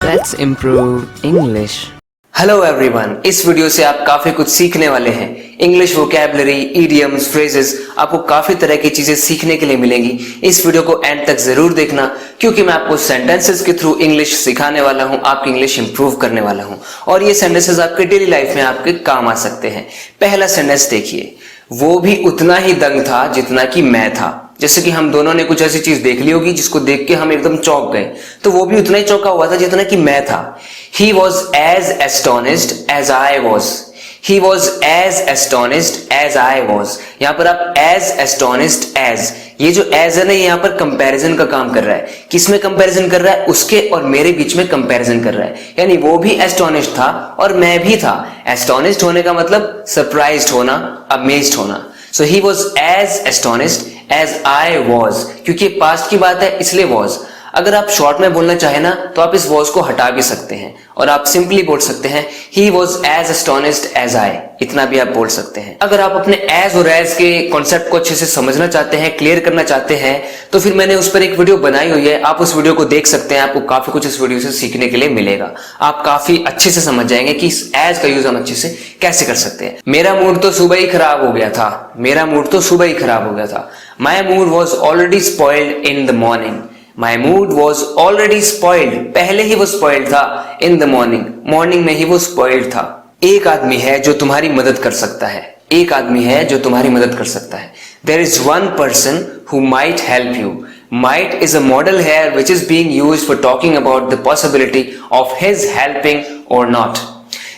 Let's improve English. Hello everyone, इस video से आप काफी कुछ सीखने वाले हैं। इंग्लिश वोकैबुलरी, इडियम्स, फ्रेजेस, आपको काफी तरह की चीजें सीखने के लिए मिलेंगी। इस वीडियो को एंड तक जरूर देखना, क्योंकि मैं आपको सेंटेंसेस के थ्रू इंग्लिश सिखाने वाला हूं, आपकी इंग्लिश इंप्रूव करने वाला हूं और ये सेंटेंसेस आपके डेली लाइफ में आपके काम आ सकते हैं। पहला सेंटेंस देखिए, वो भी उतना ही दंग था जितना कि मैं था। जैसे कि हम दोनों ने कुछ ऐसी चीज देख ली होगी जिसको देख के हम एकदम चौंक गए, तो वो भी उतना ही चौंका हुआ था जितना कि मैं था। He was as astonished as I was. He was as astonished as I was. यहां पर आप as astonished as, ये जो as है ना, यहां पर कंपैरिजन का काम कर रहा है। किसमें कंपैरिजन कर रहा है? उसके और मेरे बीच में कंपैरिजन कर रहा है। यानी वो भी एस्टोनिश्ड था और मैं भी था। एस्टोनिश्ड होने का मतलब सरप्राइज्ड होना, अमेज्ड होना। So he was as astonished as I was, क्योंकि पास्ट की बात है इसलिए was। अगर आप शॉर्ट में बोलना चाहे ना तो आप इस was को हटा भी सकते हैं और आप सिंपली बोल सकते हैं he was as astonished as I। इतना भी आप बोल सकते हैं। अगर आप अपने as और as के कॉन्सेप्ट को अच्छे से समझना चाहते हैं, क्लियर करना चाहते हैं, तो फिर मैंने उस पर एक वीडियो बनाई हुई है, आप उस वीडियो को देख सकते हैं। आपको काफी कुछ इस वीडियो से सीखने के लिए मिलेगा। आप काफी अच्छे से समझ जाएंगे कि इस as का यूज हम अच्छे से कैसे कर सकते हैं। मेरा मूड तो सुबह ही खराब हो गया था। मेरा मूड तो सुबह ही खराब हो गया था। My mood was already spoiled in the morning. My mood was already spoiled. पहले ही वो spoiled था in the morning. Morning में ही वो spoiled था। एक आदमी है जो तुम्हारी मदद कर सकता है। एक आदमी है जो तुम्हारी मदद कर सकता है। There is one person who might help you. Might is a modal here which is being used for talking about the possibility of his helping or not.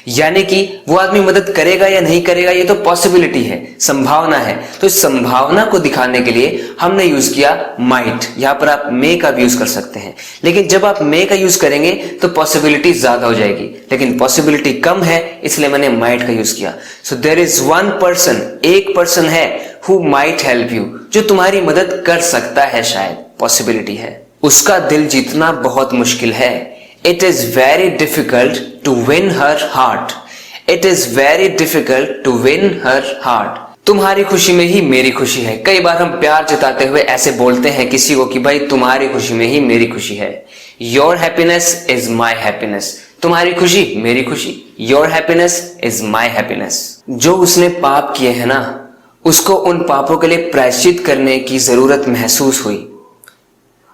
यानी कि वो आदमी मदद करेगा या नहीं करेगा, ये तो पॉसिबिलिटी है, संभावना है। तो इस संभावना को दिखाने के लिए हमने यूज किया माइट। यहां पर आप मे का भी यूज कर सकते हैं, लेकिन जब आप मे का यूज करेंगे तो पॉसिबिलिटी ज्यादा हो जाएगी, लेकिन पॉसिबिलिटी कम है इसलिए मैंने माइट का यूज किया। So there is one person, एक पर्सन है, हु माइट हेल्प यू, जो तुम्हारी मदद कर सकता है, शायद पॉसिबिलिटी है। उसका दिल जीतना बहुत मुश्किल है। It is very difficult to win her heart. It is very difficult to win her heart. तुम्हारी खुशी में ही मेरी खुशी है। कई बार हम प्यार जताते हुए ऐसे बोलते हैं किसी को कि भाई तुम्हारी खुशी में ही मेरी खुशी है। Your happiness is my happiness. तुम्हारी खुशी मेरी खुशी। Your happiness is my happiness. जो उसने पाप किए हैं ना, उसको उन पापों के लिए प्रायश्चित करने की जरूरत महसूस हुई।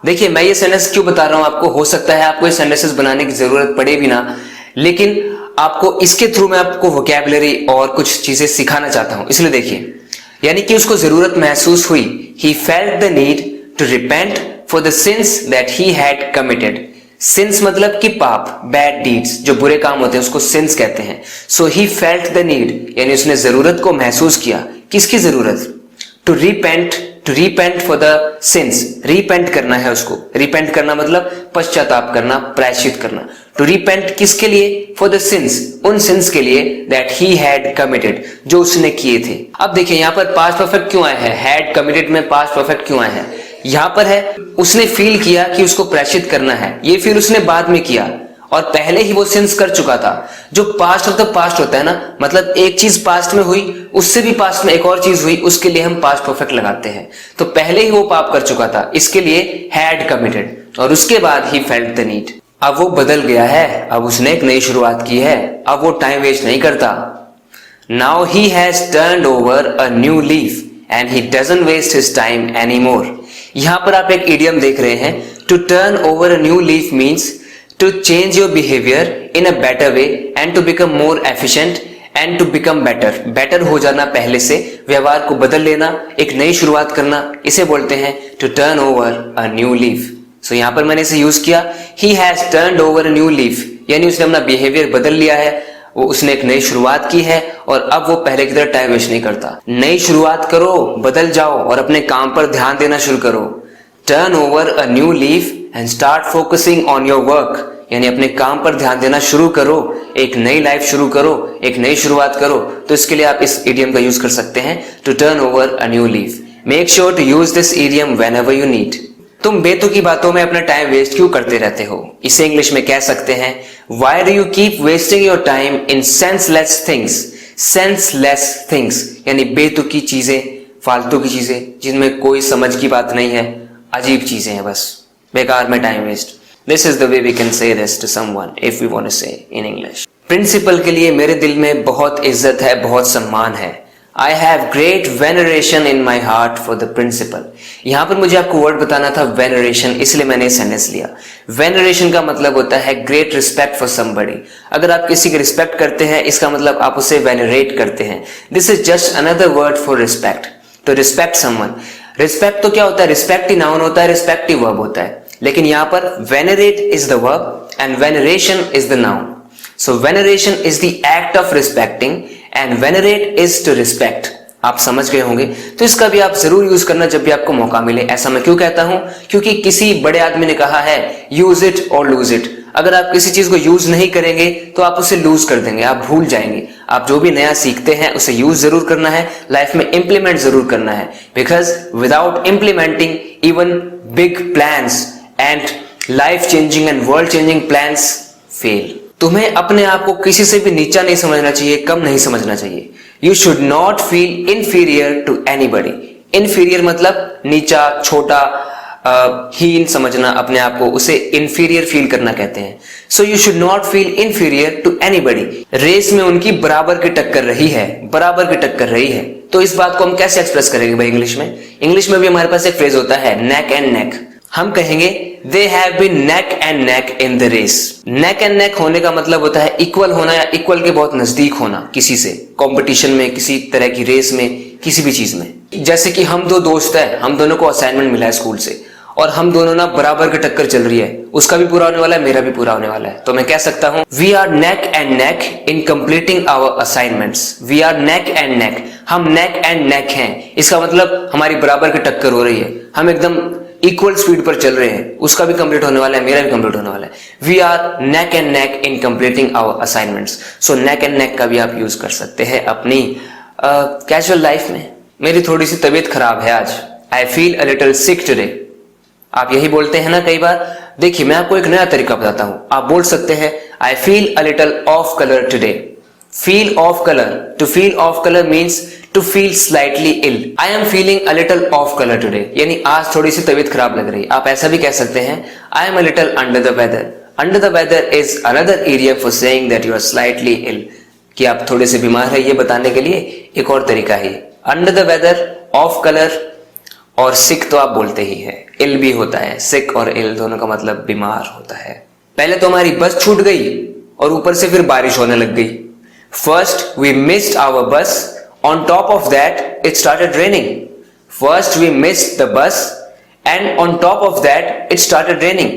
देखिए, मैं ये सेंटेंस क्यों बता रहा हूं आपको, हो सकता है आपको ये सेंटेंसेस बनाने की जरूरत पड़े भी ना, लेकिन आपको इसके थ्रू मैं आपको वोकैबुलरी और कुछ चीजें सिखाना चाहता हूं। इसलिए देखिए, यानी कि उसको जरूरत महसूस हुई। He felt the need to repent for the sins that he had committed. Sins मतलब कि पाप, बैड डीड्स, जो बुरे काम होते हैं उसको सिंस कहते हैं। So he felt the need, यानी उसने जरूरत को महसूस किया। किसकी जरूरत? To repent for the sins. repent करना है उसको। repent करना मतलब पश्चाताप करना, प्रायश्चित करना। to repent किसके लिए? for the sins, उन sins के लिए that he had committed, जो उसने किए थे। अब देखिए यहाँ पर past perfect क्यों आया है? had committed में past perfect क्यों आया है? यहाँ पर है उसने फील किया कि उसको प्रायश्चित करना है। ये फील उसने बाद में किया और पहले ही वो सिंस कर चुका था। जो पास्ट ऑफ द पास्ट होता है ना, मतलब एक चीज पास्ट में हुई, उससे भी पास्ट में एक और चीज हुई, उसके लिए हम पास्ट परफेक्ट लगाते हैं। तो पहले ही वो पाप कर चुका था, इसके लिए हैड कमिटेड, और उसके बाद ही फेल्ट द नीड। अब वो बदल गया है, अब उसने एक नई शुरुआत की है, अब वो टाइम वेस्ट नहीं करता। Now he has turned over a new leaf and he doesn't waste his time any more. यहां पर आप एक इडियम देख रहे हैं। To turn over a new leaf means to change your behavior in a better way and to become more efficient and to become better. better हो जाना, पहले से व्यवहार को बदल लेना, एक नई शुरुआत करना, इसे बोलते हैं to turn over a new leaf. So यहाँ पर मैंने इसे यूज किया, he has turned over a new leaf, यानी उसने अपना बिहेवियर बदल लिया है, वो उसने एक नई शुरुआत की है और अब वो पहले की तरह टाइम वेस्ट नहीं करता। नई शुरुआत करो, बदल जाओ और अपने काम पर ध्यान देना शुरू करो। Turn over a new leaf and start focusing on your work, यानी अपने काम पर ध्यान देना शुरू करो, एक नई लाइफ शुरू करो, एक नई शुरुआत करो। तो इसके लिए आप इस इडियम का यूज कर सकते हैं, to turn over a new leaf. Make sure to use this idiom whenever you need. तुम बेतुकी बातों में अपना टाइम वेस्ट क्यों करते रहते हो? इसे इंग्लिश में कह सकते हैं, why do you keep wasting your time in senseless things. Senseless things यानी बेतुकी चीजें, फालतू की चीजें जिनमें कोई समझ की बात नहीं है, अजीब चीजें हैं, बस बेकार में time waste. This is the way we can say this to someone if we want to say in English. Principal के लिए मेरे दिल में बहुत इज्जत है, बहुत सम्मान है। I have great veneration in my heart for the principal। यहां पर मुझे आपको वर्ड बताना था veneration, इसलिए मैंने सेंटेंस लिया। veneration का मतलब होता है great respect for somebody। अगर आप किसी की रिस्पेक्ट करते हैं, इसका मतलब आप उसे venerate करते हैं। This is just another word for respect। तो respect someone, respect तो क्या होता है? respect ही noun होता है, respect ही verb होता है, लेकिन यहां पर venerate is the verb and veneration is the noun। So veneration is the act of respecting and venerate is to respect। आप समझ गए होंगे। तो इसका भी आप जरूर यूज करना जब भी आपको मौका मिले। ऐसा मैं क्यों कहता हूं? क्योंकि किसी बड़े आदमी ने कहा है यूज इट और लूज इट। अगर आप किसी चीज को यूज नहीं करेंगे तो आप उसे लूज कर देंगे, आप भूल जाएंगे। आप जो भी नया सीखते हैं उसे यूज जरूर करना है, लाइफ में इंप्लीमेंट जरूर करना है। Because without implementing even big plans and life changing and world changing plans fail. तुम्हें अपने आप को किसी से भी नीचा नहीं समझना चाहिए, कम नहीं समझना चाहिए। You should not feel inferior to anybody. Inferior मतलब नीचा, छोटा, हीन समझना अपने आप को, उसे इंफीरियर फील करना कहते हैं। So you should not feel inferior to anybody. Race में उनकी बराबर की टक्कर रही है, बराबर की टक्कर रही है। तो इस बात को हम कैसे एक्सप्रेस करेंगे भाई इंग्लिश में? इंग्लिश में भी हमारे पास एक फ्रेज होता है नेक एंड नेक। हम कहेंगे they have been neck and neck in the race। neck and neck होने का मतलब होता है इक्वल होना या इक्वल के बहुत नजदीक होना किसी से, कंपटीशन में, किसी तरह की रेस में, किसी भी चीज में। जैसे कि हम दो दोस्त हैं, हम दोनों को असाइनमेंट मिला है स्कूल से और हम दोनों ना बराबर की टक्कर चल रही है, उसका भी पूरा होने वाला है, मेरा भी पूरा होने वाला है। तो मैं कह सकता हूं we are neck and neck in completing our assignments. We are neck and neck, हम नेक एंड नेक हैं। इसका मतलब हमारी बराबर की टक्कर हो रही है, हम एकदम इक्वल स्पीड पर चल रहे हैं, उसका भी कंप्लीट होने वाला है, मेरा भी कंप्लीट होने वाला है। We are neck and neck in completing our assignments. So neck and neck का भी आप यूज कर सकते हैं अपनी कैजुअल लाइफ में। मेरी थोड़ी सी तबीयत खराब है आज, आई feel a little sick today. आप यही बोलते हैं ना कई बार। देखिए मैं आपको एक नया तरीका बताता हूं। आप बोल सकते हैं I feel a little off colour today. Feel off colour, to feel off colour means to feel slightly ill. I am feeling a little off colour today, यानी आज थोड़ी सी तबीयत खराब लग रही। आप ऐसा भी कह सकते हैं I am a little under the weather. Under the weather is another area for saying that you are slightly ill, कि आप थोड़े से बीमार है, ये बताने के लिए एक और तरीका है। Under the weather, off colour और सिक तो आप बोलते ही है, इल भी होता है। सिक और इल दोनों का मतलब बीमार होता है। पहले तो हमारी बस छूट गई और ऊपर से फिर बारिश होने लग गई। फर्स्ट वी मिस्ड आवर बस, on top of that it started raining। first we missed the bus and on top of that it started raining।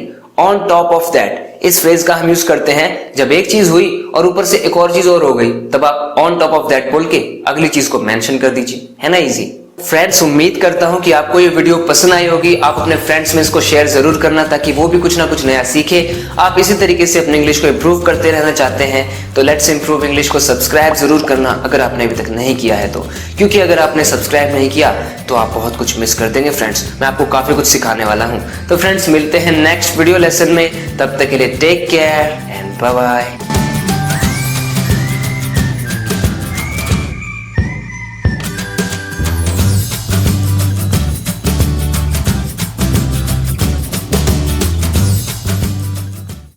on top of that इस फ्रेज का हम यूज करते हैं जब एक चीज हुई और ऊपर से एक और चीज और हो गई, तब आप on top of that बोल के अगली चीज को मेंशन कर दीजिए, है ना इजी। फ्रेंड्स उम्मीद करता हूं कि आपको ये वीडियो पसंद आई होगी। आप अपने फ्रेंड्स में इसको शेयर जरूर करना ताकि वो भी कुछ ना कुछ नया सीखे। आप इसी तरीके से अपने इंग्लिश को इंप्रूव करते रहना चाहते हैं तो लेट्स इंप्रूव इंग्लिश को सब्सक्राइब जरूर करना अगर आपने अभी तक नहीं किया है तो, क्योंकि अगर आपने सब्सक्राइब नहीं किया तो आप बहुत कुछ मिस कर देंगे फ्रेंड्स। मैं आपको काफी कुछ सिखाने वाला हूँ। तो फ्रेंड्स मिलते हैं नेक्स्ट वीडियो लेसन में, तब तक के लिए take care and bye bye.